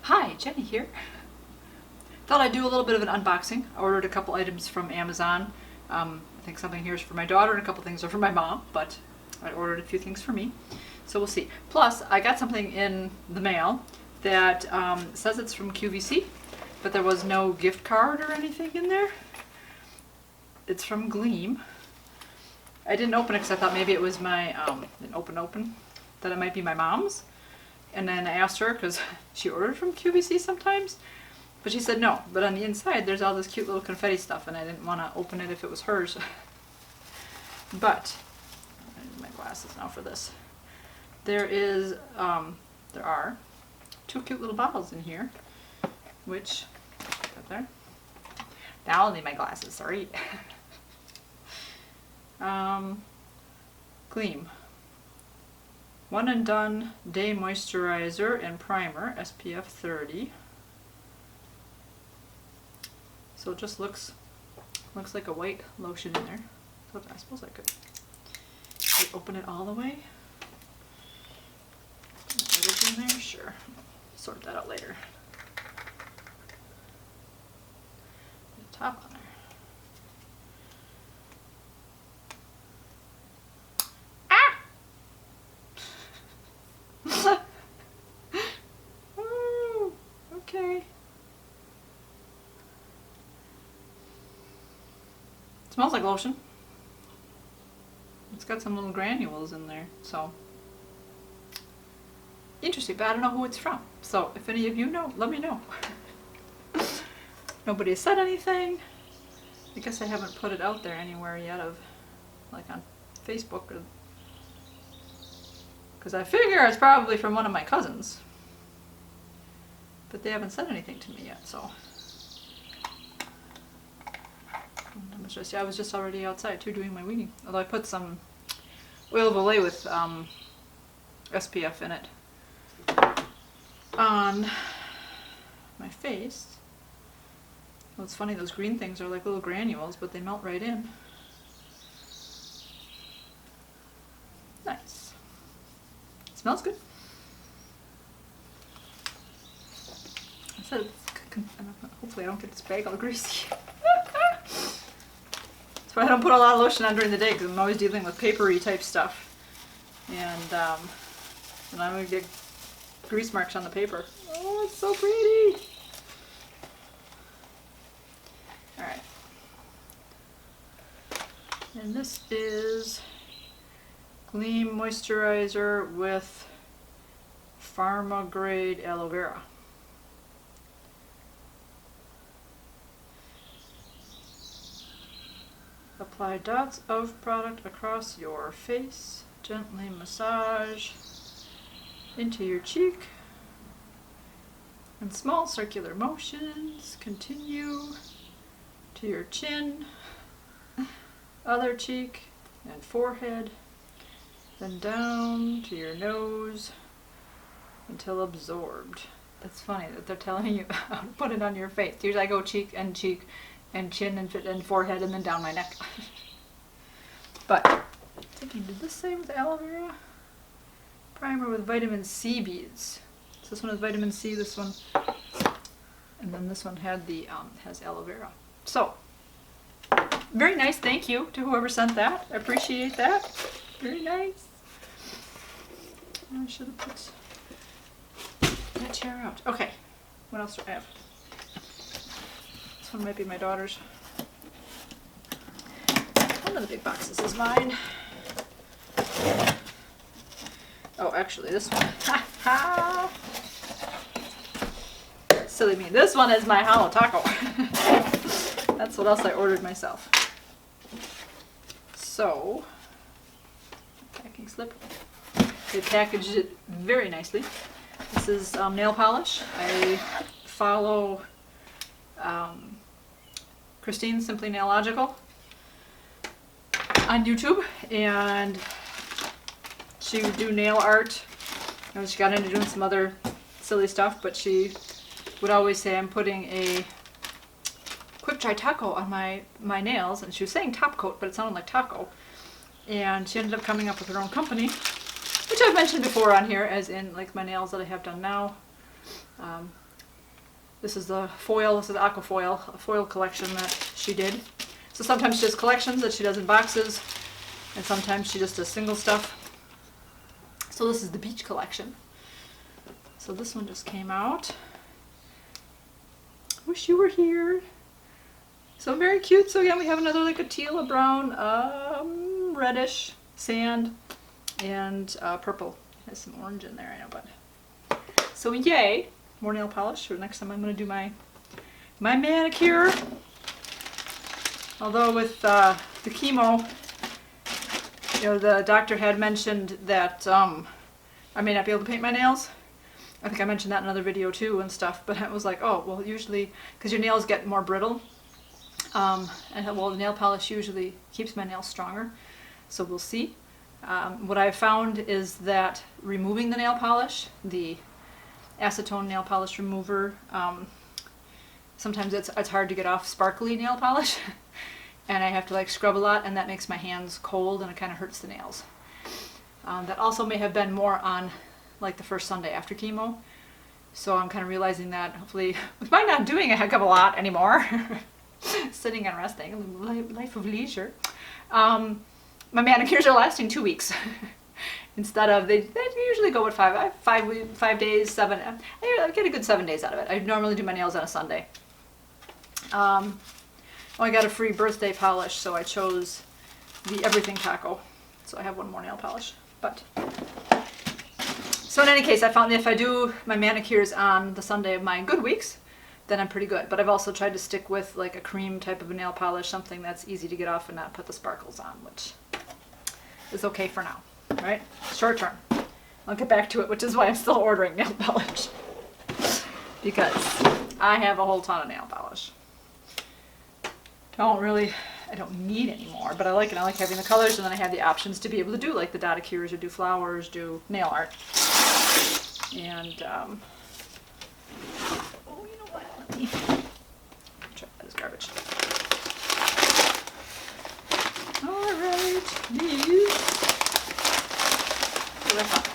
Hi, Jenny here. Thought I'd do a little bit of an unboxing. I ordered a couple items from Amazon. I think something here is for my daughter and a couple things are for my mom, but I ordered a few things for me. So we'll see. Plus, I got something in the mail that says it's from QVC, but there was no gift card or anything in there. It's from Gleem. I didn't open it because I thought maybe it was my, that it might be my mom's. And then I asked her, because she ordered from QVC sometimes, but she said no. But on the inside, there's all this cute little confetti stuff, and I didn't want to open it if it was hers. But, I need my glasses now for this. There are two cute little bottles in here, which, right there. Now I'll need my glasses, sorry. Gleem. One and Done Day Moisturizer and Primer, SPF 30. So it just looks like a white lotion in there. So I suppose I could open it all the way. Put it in there, sure. Sort that out later. The top on there. Okay. Smells like lotion. It's got some little granules in there, so interesting, but I don't know who it's from. So if any of you know, let me know. Nobody has said anything. I guess I haven't put it out there anywhere yet of like on Facebook or because I figure it's probably from one of my cousins. But they haven't said anything to me yet, so. I was just already outside too doing my weeding. Although I put some oil of Olay with SPF in it on my face. Well, it's funny, those green things are like little granules, but they melt right in. Nice. Smells good. I said, hopefully I don't get this bag all greasy. That's why I don't put a lot of lotion on during the day, because I'm always dealing with papery type stuff. And I'm going to get grease marks on the paper. Oh, it's so pretty! Alright. And this is Gleam Moisturizer with Pharma Grade Aloe Vera. Apply dots of product across your face. Gently massage into your cheek. In small circular motions, continue to your chin, other cheek, and forehead. Then down to your nose until absorbed. It's funny that they're telling you how to put it on your face. Usually I go cheek and chin and forehead and then down my neck. But I'm thinking, did this say with aloe vera? Primer with vitamin C beads. So this one has vitamin C, this one, and then this one had the has aloe vera. So very nice. Thank you to whoever sent that. I appreciate that. Very nice. I should have put that chair out. Okay. What else do I have? This one might be my daughter's. One of the big boxes is mine. Oh, actually, this one. Ha ha! Silly me. This one is my Holo taco. That's what else I ordered myself. So, packing slip. They packaged it very nicely. This is nail polish. I follow Christine Simply Nailogical on YouTube, and she would do nail art. She got into doing some other silly stuff, but she would always say, I'm putting a quick dry taco on my nails, and she was saying top coat, but it sounded like taco. And she ended up coming up with her own company, which I've mentioned before on here, as in like my nails that I have done now. This is the foil, this is the aqua foil, a foil collection that she did. So sometimes she does collections that she does in boxes, and sometimes she just does single stuff. So this is the beach collection. So this one just came out. Wish you were here. So very cute. So again, we have another like a teal, a brown, reddish, sand, and purple. Has some orange in there, I know, but. So yay, more nail polish. Or next time I'm going to do my manicure. Although with the chemo, you know, the doctor had mentioned that I may not be able to paint my nails. I think I mentioned that in another video too and stuff, but I was like, oh, well, usually, because your nails get more brittle, and well, the nail polish usually keeps my nails stronger, so we'll see. What I've found is that removing the nail polish, the acetone nail polish remover, sometimes it's hard to get off sparkly nail polish, and I have to like scrub a lot, and that makes my hands cold and it kind of hurts the nails. That also may have been more on like the first Sunday after chemo, so I'm kind of realizing that hopefully with my not doing a heck of a lot anymore, sitting and resting, life of leisure, my manicures are lasting 2 weeks instead of they usually go with 5 days, 7. I get a good 7 days out of it. I normally do my nails on a Sunday. I got a free birthday polish, so I chose the Everything Taco, so I have one more nail polish. But so in any case, I found that if I do my manicures on the Sunday of my good weeks, then I'm pretty good. But I've also tried to stick with like a cream type of a nail polish, something that's easy to get off and not put the sparkles on, which is okay for now, right? Short term. I'll get back to it, which is why I'm still ordering nail polish, because I have a whole ton of nail polish. I don't need any more, but I like it. I like having the colors, and then I have the options to be able to do like the dotted cures or do flowers, do nail art. And, oh, you know what? Let me try this garbage. Alright, these. What I found.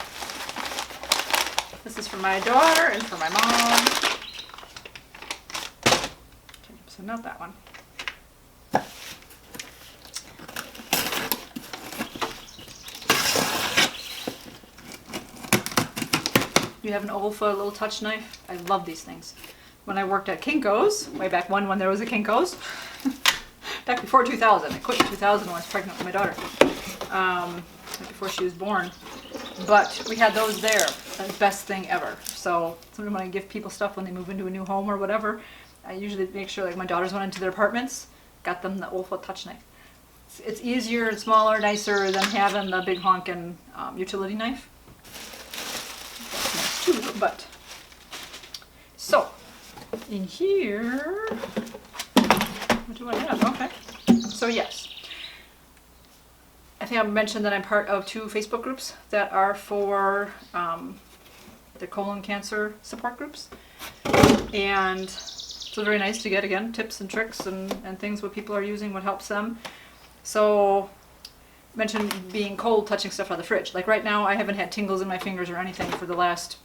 This is for my daughter and for my mom. Okay, so not that one. You have an Olfa little touch knife. I love these things. When I worked at Kinko's, way back when there was a Kinko's, back before 2000. I quit in 2000 when I was pregnant with my daughter, before she was born. But we had those there. The best thing ever. So sometimes when I give people stuff when they move into a new home or whatever, I usually make sure, like my daughters went into their apartments, got them the Olfa touch knife. It's easier and smaller, nicer than having the big honkin' utility knife. Too, but so in here, what do I have? Okay, so yes, I think I mentioned that I'm part of 2 Facebook groups that are for the colon cancer support groups, and so very nice to get again tips and tricks and things what people are using, what helps them. So mentioned being cold, touching stuff out of the fridge. Like right now, I haven't had tingles in my fingers or anything for the last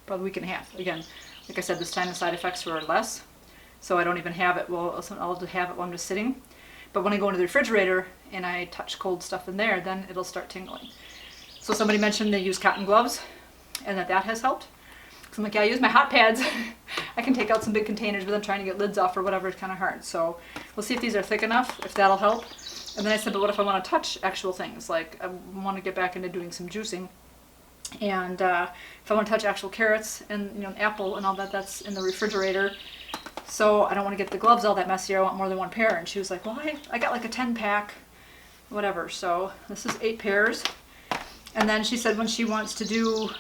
probably week and a half. Again, like I said, this time the side effects were less, so I don't even have it. Well, I'll have it while I'm just sitting. But when I go into the refrigerator and I touch cold stuff in there, then it'll start tingling. So somebody mentioned they use cotton gloves, and that has helped. So I'm like, yeah, I use my hot pads. I can take out some big containers, but then trying to get lids off or whatever is kind of hard. So we'll see if these are thick enough, if that'll help. And then I said, but what if I want to touch actual things? Like I want to get back into doing some juicing. And if I want to touch actual carrots and an apple and all that, that's in the refrigerator. So I don't want to get the gloves all that messy. I want more than one pair. And she was like, well, I got like a 10-pack, whatever. So this is 8 pairs. And then she said when she wants to do,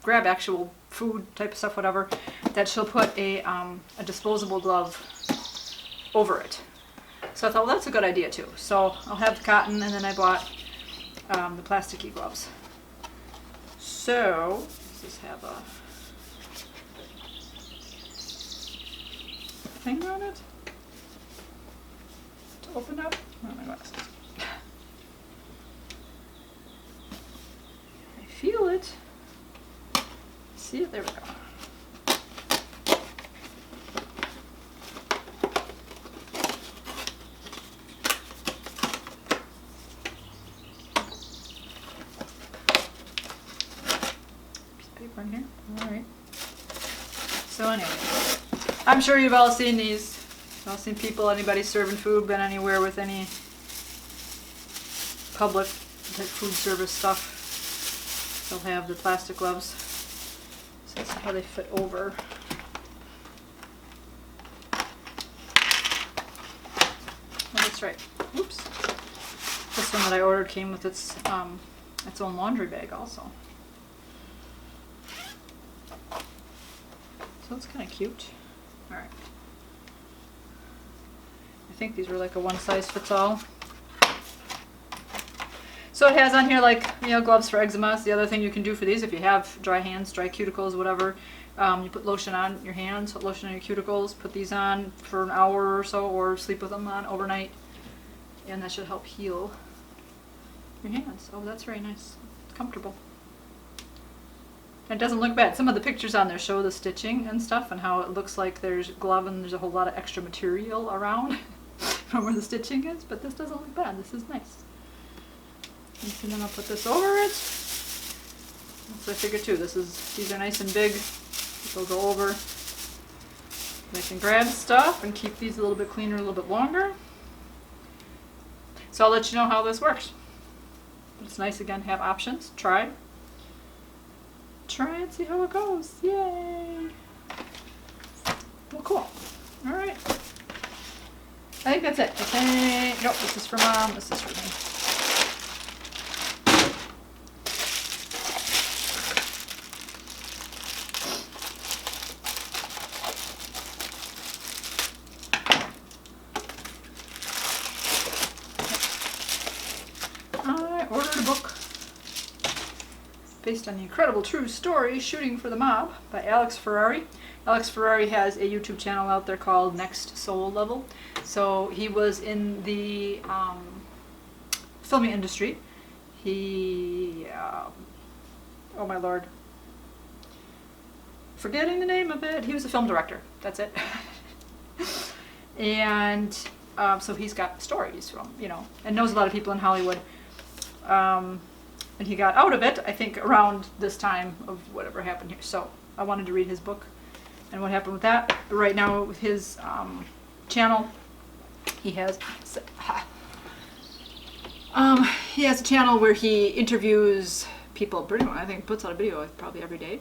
grab actual food type of stuff, whatever, that she'll put a disposable glove over it. So I thought, well, that's a good idea too. So I'll have the cotton, and then I bought the plasticky gloves. So does this have a thing on it to open up? Oh my glasses. I feel it. See it? There we go. paper in here. All right. So anyway, I'm sure you've all seen these. You've all seen people, anybody serving food, been anywhere with any public type food service stuff. They'll have the plastic gloves. So that's how they fit over. Oh, that's right. Oops. This one that I ordered came with its own laundry bag also. So it's kind of cute. All right. I think these were like a one size fits all. So it has on here like, you know, gloves for eczema. The other thing you can do for these, if you have dry hands, dry cuticles, whatever, you put lotion on your hands, put lotion on your cuticles, put these on for an hour or so, or sleep with them on overnight, and that should help heal your hands. Oh, that's very nice. It's comfortable. It doesn't look bad. Some of the pictures on there show the stitching and stuff and how it looks like there's glove and there's a whole lot of extra material around from where the stitching is, but this doesn't look bad. This is nice. And then I'll put this over it. So I figure too, these are nice and big. They'll go over. They can grab stuff and keep these a little bit cleaner, a little bit longer. So I'll let you know how this works. It's nice again to have options. Try and see how it goes. Yay! Well, cool. All right. I think that's it. Nope, this is for Mom. This is for me. I ordered a book based on the incredible true story Shooting for the Mob by Alex Ferrari. Alex Ferrari has a YouTube channel out there called Next Soul Level. So he was in the filming industry. He, oh my lord, forgetting the name of it. He was a film director. That's it. And so he's got stories from, you know, and knows a lot of people in Hollywood. And he got out of it, I think, around this time of whatever happened here. So I wanted to read his book and what happened with that. But right now with his channel, he has a channel where he interviews people pretty much, I think puts out a video probably every day.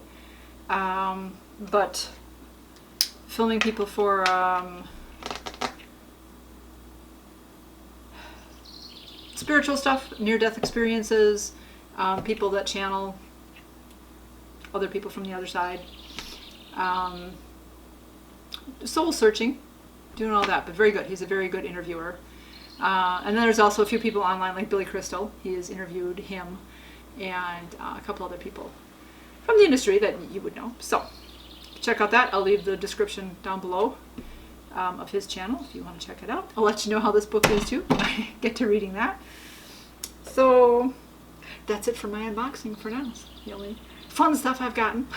But filming people for spiritual stuff, near-death experiences, people that channel other people from the other side, soul searching, doing all that, but very good. He's a very good interviewer. And then there's also a few people online like Billy Crystal. He has interviewed him and a couple other people from the industry that you would know. So check out that. I'll leave the description down below of his channel if you want to check it out. I'll let you know how this book is too. I get to reading that. So that's it for my unboxing for now. It's the only fun stuff I've gotten.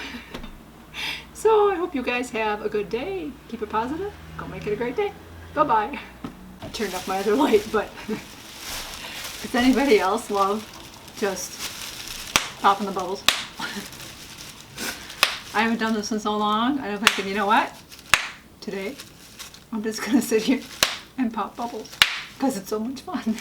So I hope you guys have a good day. Keep it positive. Go make it a great day. Bye-bye. I turned off my other light, but if anybody else love just popping the bubbles. I haven't done this in so long. I'm thinking, you know what? Today, I'm just going to sit here and pop bubbles because it's so much fun.